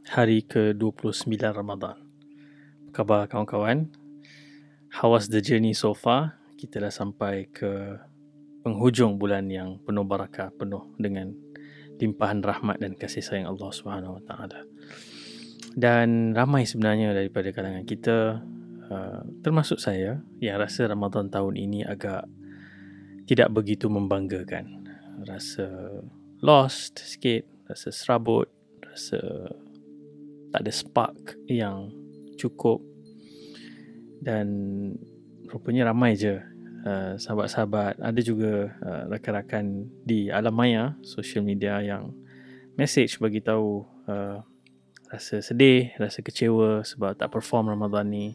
hari ke-29 Ramadan. Apa khabar kawan-kawan? How was the journey so far? Kita dah sampai ke penghujung bulan yang penuh barakah, penuh dengan limpahan rahmat dan kasih sayang Allah Subhanahu Wa Taala. Dan ramai sebenarnya daripada kalangan kita, termasuk saya, yang rasa Ramadan tahun ini agak tidak begitu membanggakan. Rasa lost sikit, rasa serabut, rasa tak ada spark yang cukup. Dan rupanya ramai je sahabat-sahabat, ada juga rakan-rakan di alam maya, social media yang message bagi tahu rasa sedih, rasa kecewa sebab tak perform Ramadan ni.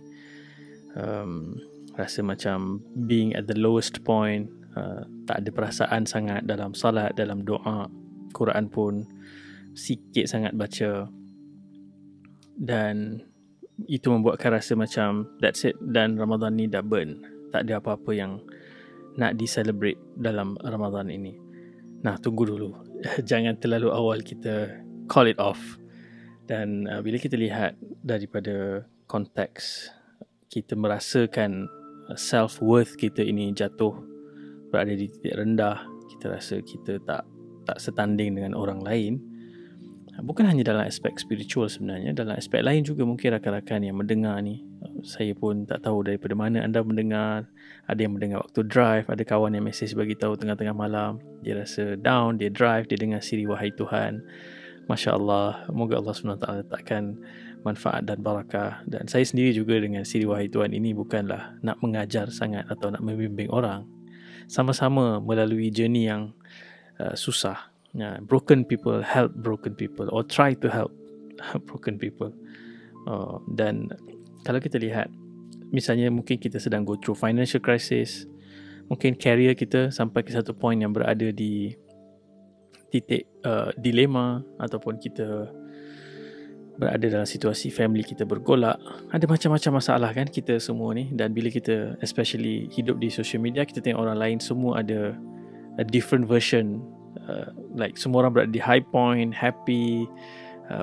Rasa macam being at the lowest point, tak ada perasaan sangat dalam salat, dalam doa, Quran pun sikit sangat baca. Dan itu membuatkan rasa macam that's it, dan Ramadan ni dah burn, tak ada apa-apa yang nak di-celebrate dalam Ramadan ini. Nah, tunggu dulu. Jangan terlalu awal kita call it off. Dan bila kita lihat daripada konteks, kita merasakan self-worth kita ini jatuh, berada di titik rendah, kita rasa kita tak setanding dengan orang lain. Bukan hanya dalam aspek spiritual sebenarnya, dalam aspek lain juga mungkin rakan-rakan yang mendengar ni, saya pun tak tahu daripada mana anda mendengar. Ada yang mendengar waktu drive, ada kawan yang mesej bagi tahu tengah-tengah malam, dia rasa down, dia drive, dia dengar siri Wahai Tuhan. Masya Allah, moga Allah SWT letakkan manfaat dan barakah. Dan saya sendiri juga dengan siri Wahai Tuhan ini bukanlah nak mengajar sangat atau nak membimbing orang. Sama-sama melalui journey yang susah. Broken people help broken people, or try to help broken people. Dan kalau kita lihat, misalnya mungkin kita sedang go through financial crisis, mungkin career kita sampai ke satu point yang berada di titik dilema, ataupun kita berada dalam situasi family kita bergolak. Ada macam-macam masalah kan kita semua ni. Dan bila kita especially hidup di social media, kita tengok orang lain semua ada a different version. Like semua orang berada di high point, happy,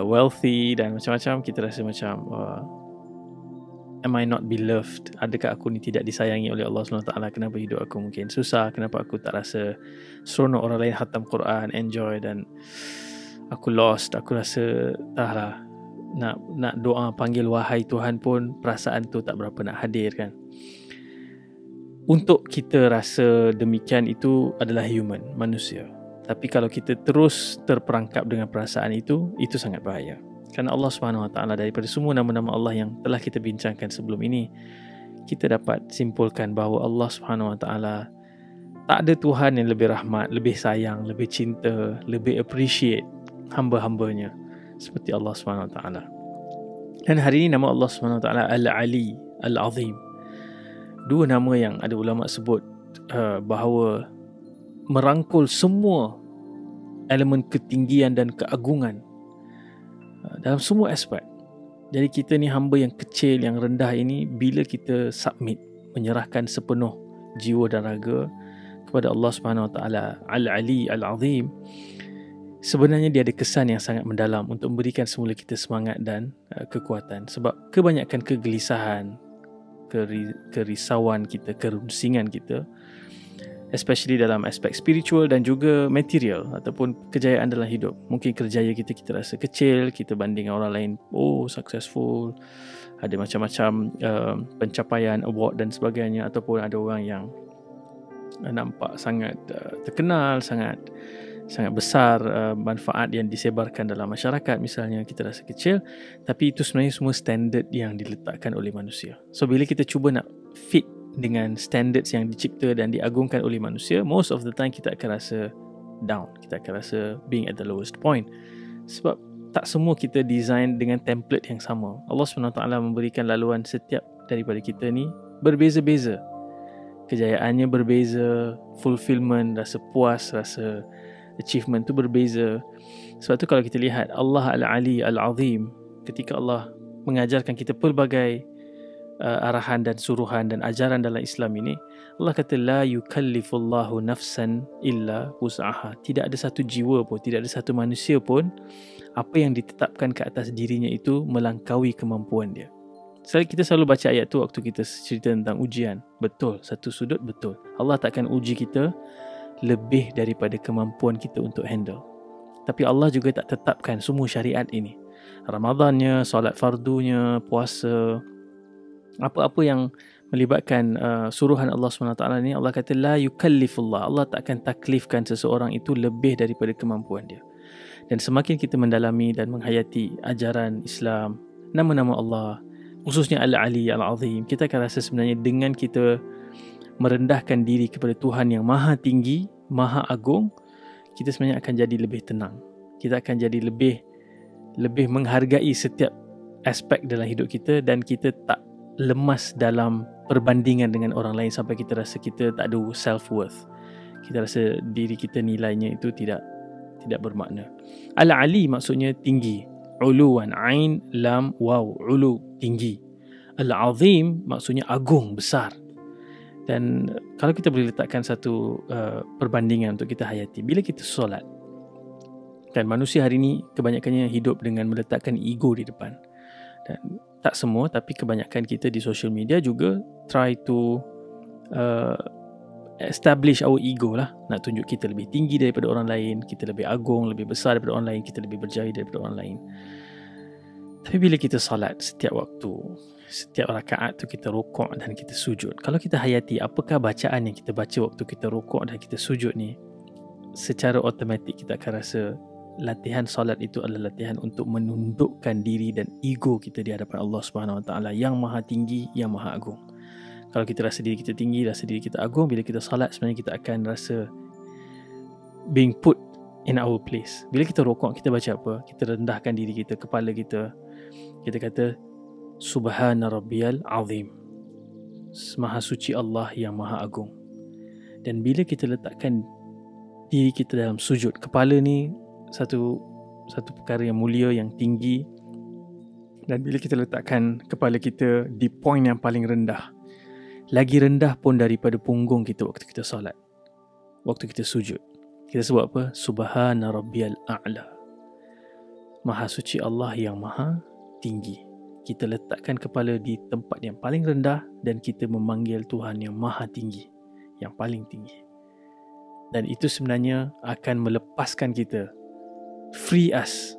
wealthy dan macam-macam. Kita rasa macam am I not beloved? Adakah aku ni tidak disayangi oleh Allah SWT? Kenapa hidup aku mungkin susah? Kenapa aku tak rasa seronok orang lain khatam Quran, enjoy, dan aku lost? Aku rasa entahlah, nak doa panggil Wahai Tuhan pun perasaan tu tak berapa nak hadir kan. Untuk kita rasa demikian itu adalah human, manusia. Tapi kalau kita terus terperangkap dengan perasaan itu sangat bahaya. Kerana Allah SWT, daripada semua nama-nama Allah yang telah kita bincangkan sebelum ini, kita dapat simpulkan bahawa Allah SWT tak ada Tuhan yang lebih rahmat, lebih sayang, lebih cinta, lebih appreciate hamba-hambanya seperti Allah SWT. Dan hari ini nama Allah SWT Al-Ali, Al-Azim. Dua nama yang ada ulama sebut bahawa merangkul semua elemen ketinggian dan keagungan dalam semua aspek. Jadi kita ni hamba yang kecil, yang rendah ini, bila kita submit, menyerahkan sepenuh jiwa dan raga kepada Allah Subhanahu Wa Taala, Al-Ali, Al-Azim, sebenarnya dia ada kesan yang sangat mendalam untuk memberikan semula kita semangat dan kekuatan. Sebab kebanyakan kegelisahan, kerisauan kita, kerusingan kita, especially dalam aspek spiritual dan juga material ataupun kejayaan dalam hidup. Mungkin kerjaya kita rasa kecil, kita banding orang lain, successful, ada macam-macam pencapaian, award dan sebagainya. Ataupun ada orang yang nampak sangat terkenal, sangat besar manfaat yang disebarkan dalam masyarakat, misalnya kita rasa kecil. Tapi itu sebenarnya semua standard yang diletakkan oleh manusia. So bila kita cuba nak fit dengan standards yang dicipta dan diagungkan oleh manusia, most of the time kita akan rasa down, kita akan rasa being at the lowest point. Sebab tak semua kita design dengan template yang sama. Allah SWT memberikan laluan setiap daripada kita ni berbeza-beza. Kejayaannya berbeza, fulfillment, rasa puas, rasa achievement tu berbeza. Sebab tu kalau kita lihat Allah Al-Ali, Al-Azim, ketika Allah mengajarkan kita pelbagai arahan dan suruhan dan ajaran dalam Islam ini, Allah kata la yukallifullahu nafsan illa wus'aha. Tidak ada satu jiwa pun, tidak ada satu manusia pun apa yang ditetapkan ke atas dirinya itu melangkaui kemampuan dia. Kita selalu baca ayat tu waktu kita cerita tentang ujian. Betul, satu sudut betul. Allah takkan uji kita lebih daripada kemampuan kita untuk handle. Tapi Allah juga tak tetapkan semua syariat ini. Ramadannya, solat fardunya, puasa, apa-apa yang melibatkan suruhan Allah SWT ni, Allah kata la yukallifullah. Allah takkan taklifkan seseorang itu lebih daripada kemampuan dia. Dan semakin kita mendalami dan menghayati ajaran Islam, nama-nama Allah, khususnya Al-Ali, Al-Azim, kita akan rasa sebenarnya dengan kita merendahkan diri kepada Tuhan yang maha tinggi, maha agung, kita sebenarnya akan jadi lebih tenang. Kita akan jadi lebih menghargai setiap aspek dalam hidup kita, dan kita tak lemas dalam perbandingan dengan orang lain sampai kita rasa kita tak ada self-worth. Kita rasa diri kita nilainya itu tidak bermakna. Al-Ali maksudnya tinggi. Uluwan, ain, lam, waw, ulu, tinggi. Al-Azim maksudnya agung, besar. Dan kalau kita boleh letakkan satu perbandingan untuk kita hayati, bila kita solat, kan manusia hari ini kebanyakannya hidup dengan meletakkan ego di depan. Dan tak semua, tapi kebanyakan kita di social media juga try to establish our ego lah. Nak tunjuk kita lebih tinggi daripada orang lain, kita lebih agung, lebih besar daripada orang lain, kita lebih berjaya daripada orang lain. Tapi bila kita salat, setiap waktu, setiap rakaat tu kita rukuk dan kita sujud, kalau kita hayati apakah bacaan yang kita baca waktu kita rukuk dan kita sujud ni, secara automatik kita akan rasa latihan salat itu adalah latihan untuk menundukkan diri dan ego kita di hadapan Allah Subhanahu Wa Taala yang maha tinggi, yang maha agung. Kalau kita rasa diri kita tinggi, rasa diri kita agung, bila kita salat sebenarnya kita akan rasa being put in our place. Bila kita rukuk, kita baca apa? Kita rendahkan diri kita, kepala kita. Kita kata Subhana Rabbiyal Azim. Maha suci Allah yang maha agung. Dan bila kita letakkan diri kita dalam sujud, kepala ni satu perkara yang mulia, yang tinggi. Dan bila kita letakkan kepala kita di point yang paling rendah, lagi rendah pun daripada punggung kita waktu kita salat, waktu kita sujud, kita sebut apa? Subhana Rabbiyal A'la. Maha suci Allah yang maha tinggi. Kita letakkan kepala di tempat yang paling rendah dan kita memanggil Tuhan yang maha tinggi, yang paling tinggi. Dan itu sebenarnya akan melepaskan kita, free us,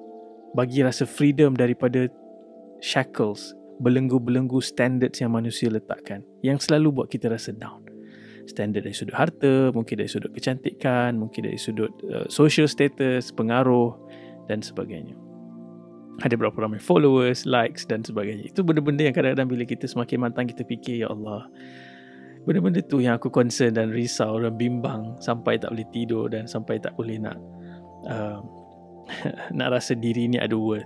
bagi rasa freedom daripada shackles, belenggu-belenggu standards yang manusia letakkan, yang selalu buat kita rasa down. Standard dari sudut harta, mungkin dari sudut kecantikan, mungkin dari sudut social status, pengaruh dan sebagainya. Ada berapa ramai followers, likes dan sebagainya. Itu benda-benda yang kadang-kadang bila kita semakin matang, kita fikir, ya Allah, benda-benda tu yang aku concern dan risau dan bimbang sampai tak boleh tidur dan sampai tak boleh nak rasa diri ni ada worth.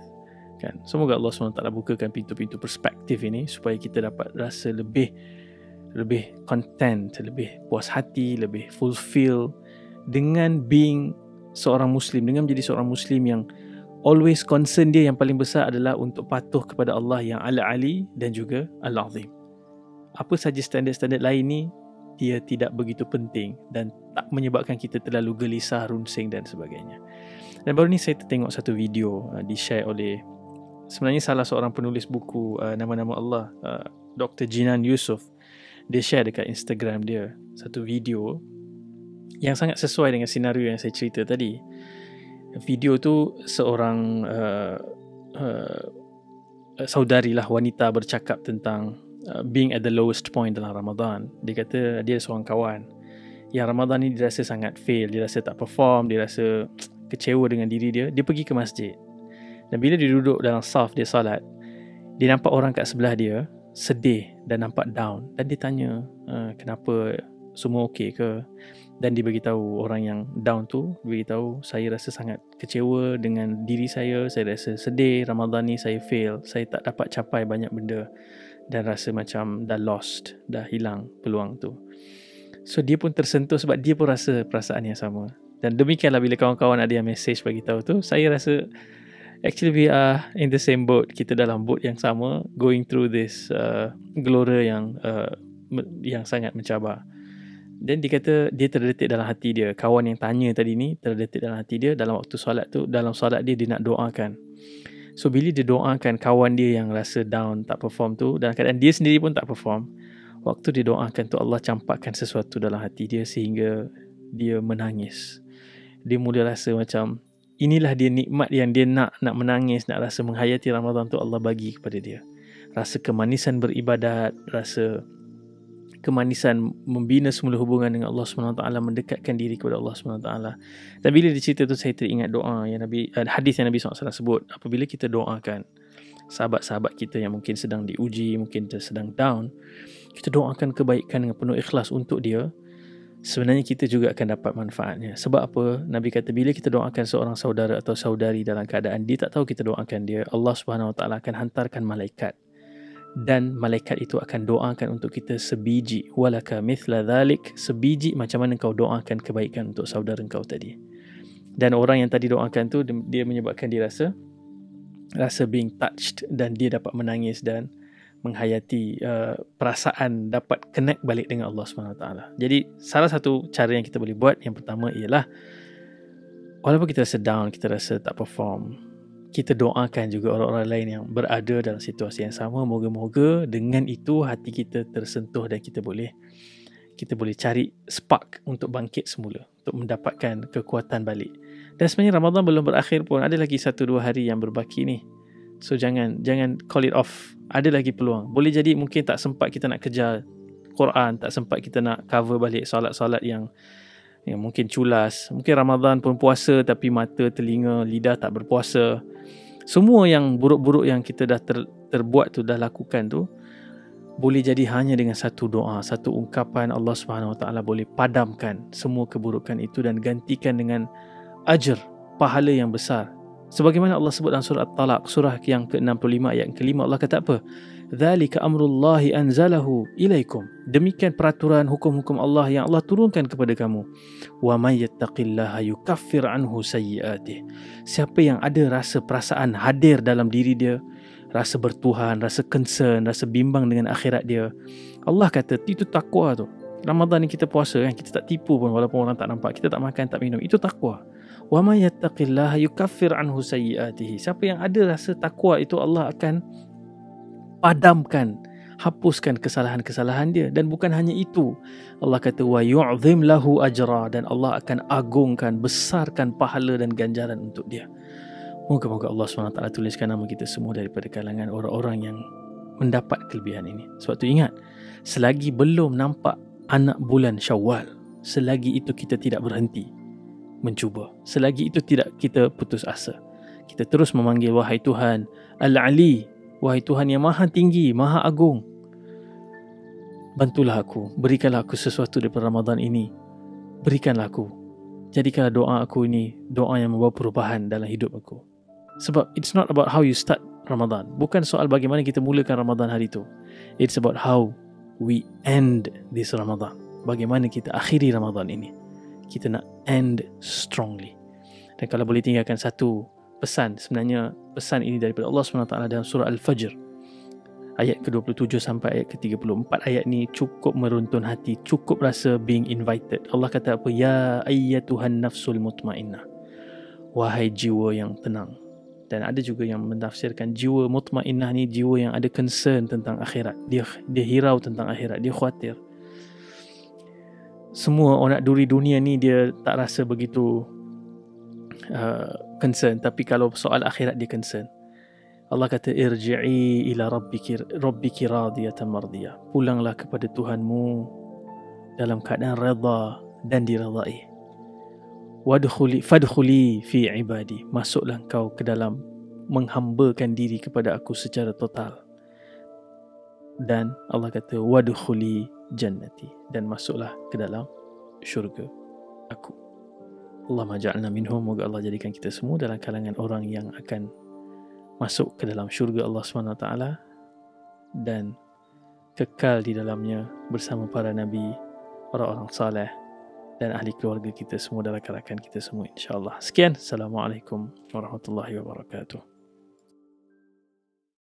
Kan? Semoga Allah SWT bukakan pintu-pintu perspektif ini supaya kita dapat rasa lebih content, lebih puas hati, lebih fulfill dengan being seorang Muslim, dengan menjadi seorang Muslim yang always concern dia yang paling besar adalah untuk patuh kepada Allah yang Al-Ali dan juga Al-Azim. Apa saja standard-standard lain ni, dia tidak begitu penting dan tak menyebabkan kita terlalu gelisah, runsing dan sebagainya. Dan baru ni saya tengok satu video di-share oleh sebenarnya salah seorang penulis buku Nama-Nama Allah, Dr. Jinan Yusof. Dia share dekat Instagram dia satu video yang sangat sesuai dengan senario yang saya cerita tadi. Video tu seorang saudari lah, wanita, bercakap tentang being at the lowest point dalam Ramadan. Dia kata dia seorang kawan yang Ramadan ni dia rasa sangat fail, dia rasa tak perform, dia rasa kecewa dengan diri dia. Dia pergi ke masjid, dan bila dia duduk dalam saf dia salat, dia nampak orang kat sebelah dia sedih dan nampak down, dan dia tanya kenapa, semua okey ke? Dan dia beritahu orang yang down tu, dia beritahu, saya rasa sangat kecewa dengan diri saya rasa sedih, Ramadan ni saya fail, saya tak dapat capai banyak benda dan rasa macam dah lost, dah hilang peluang tu. So dia pun tersentuh sebab dia pun rasa perasaan yang sama. Dan demikianlah bila kawan-kawan ada yang message bagi tahu tu, saya rasa actually we are in the same boat. Kita dalam boat yang sama, going through this gelora yang sangat mencabar. Dan dia kata dia terdetik dalam hati dia. Kawan yang tanya tadi ni terdetik dalam hati dia dalam waktu solat tu. Dalam solat dia nak doakan. So bila dia doakan kawan dia yang rasa down, tak perform tu, dalam keadaan dia sendiri pun tak perform, waktu dia doakan tu Allah campakkan sesuatu dalam hati dia sehingga dia menangis. Dia mula rasa macam inilah dia nikmat yang dia nak menangis, nak rasa menghayati Ramadan tu Allah bagi kepada dia. Rasa kemanisan beribadat, rasa kemanisan membina semula hubungan dengan Allah SWT, mendekatkan diri kepada Allah SWT. Dan bila dia cerita tu, saya teringat doa yang hadis yang Nabi SAW sebut. Apabila kita doakan sahabat-sahabat kita yang mungkin sedang diuji, mungkin sedang down, kita doakan kebaikan dengan penuh ikhlas untuk dia, sebenarnya kita juga akan dapat manfaatnya. Sebab apa? Nabi kata bila kita doakan seorang saudara atau saudari dalam keadaan dia tak tahu kita doakan dia, Allah SWT akan hantarkan malaikat, dan malaikat itu akan doakan untuk kita sebiji, walaka mithla dhalik, sebiji macam mana kau doakan kebaikan untuk saudara kau tadi. Dan orang yang tadi doakan tu, dia menyebabkan dia rasa being touched, dan dia dapat menangis dan menghayati perasaan dapat connect balik dengan Allah SWT. Jadi salah satu cara yang kita boleh buat, yang pertama ialah walaupun kita rasa down, kita rasa tak perform, kita doakan juga orang-orang lain yang berada dalam situasi yang sama. Moga-moga dengan itu hati kita tersentuh dan kita boleh cari spark untuk bangkit semula, untuk mendapatkan kekuatan balik. Dan sebenarnya Ramadan belum berakhir pun, ada lagi 1-2 hari yang berbaki ni. So jangan call it off. Ada lagi peluang. Boleh jadi mungkin tak sempat kita nak kejar Quran, tak sempat kita nak cover balik solat-solat yang mungkin culas. Mungkin Ramadan pun puasa tapi mata, telinga, lidah tak berpuasa. Semua yang buruk-buruk yang kita dah terbuat tu, dah lakukan tu, boleh jadi hanya dengan satu doa, satu ungkapan, Allah SWT boleh padamkan semua keburukan itu dan gantikan dengan ajr, pahala yang besar. Sebagaimana Allah sebut dalam surah At-Talaq, surah yang ke-65 ayat ke-5, Allah kata apa? Dzalika amrullahi anzalahu ilaikum. Demikian peraturan hukum-hukum Allah yang Allah turunkan kepada kamu. Wa may yattaqillaha yukaffir anhu sayyi'atih. Siapa yang ada rasa perasaan hadir dalam diri dia, rasa bertuhan, rasa concern, rasa bimbang dengan akhirat dia, Allah kata itu takwa tu. Ramadan ni kita puasa kan, kita tak tipu pun walaupun orang tak nampak, kita tak makan, tak minum, itu takwa. Wa may yattaqillaha yukaffir anhu sayyi'atih. Siapa yang ada rasa takwa itu, Allah akan padamkan, hapuskan kesalahan-kesalahan dia. Dan bukan hanya itu, Allah kata wa yu'zim lahu ajra, dan Allah akan agungkan, besarkan pahala dan ganjaran untuk dia. Moga-moga Allah SWT tuliskan nama kita semua daripada kalangan orang-orang yang mendapat kelebihan ini. Sebab tu ingat, selagi belum nampak anak bulan Syawal, selagi itu kita tidak berhenti mencuba, selagi itu tidak kita putus asa. Kita terus memanggil, wahai Tuhan Al-Ali, wahai Tuhan yang maha tinggi, maha agung, bantulah aku, berikanlah aku sesuatu daripada Ramadan ini, berikanlah aku, jadikanlah doa aku ini doa yang membawa perubahan dalam hidup aku. Sebab it's not about how you start Ramadan, bukan soal bagaimana kita mulakan Ramadan hari itu, it's about how we end this Ramadan, bagaimana kita akhiri Ramadan ini. Kita nak end strongly. Dan kalau boleh tinggalkan satu pesan, sebenarnya pesan ini daripada Allah SWT dalam surah Al-Fajr ayat ke-27 sampai ayat ke-30. 4 ayat ni cukup meruntun hati, cukup rasa being invited. Allah kata apa? Ya ayyatuhan nafsul mutmainnah, wahai jiwa yang tenang. Dan ada juga yang menafsirkan jiwa mutmainnah ni jiwa yang ada concern tentang akhirat. Dia hirau tentang akhirat, dia khawatir. Semua orang nak duri dunia ni dia tak rasa begitu concern, tapi kalau soal akhirat dia concern. Allah kata irji'i ila rabbiki radiyatan mardiyah. Pulanglah kepada Tuhanmu dalam keadaan redha dan diredai. Fadkhuli fi ibadi. Masuklah kau ke dalam menghambakan diri kepada aku secara total. Dan Allah kata wadkhuli jannati, dan masuklah ke dalam syurga aku. Allahumma ja'alna minhum. Moga Allah jadikan kita semua dalam kalangan orang yang akan masuk ke dalam syurga Allah SWT dan kekal di dalamnya bersama para nabi, orang-orang saleh dan ahli keluarga kita semua, dalam kalangan kita semua, insya-Allah. Sekian, Assalamualaikum warahmatullahi wabarakatuh.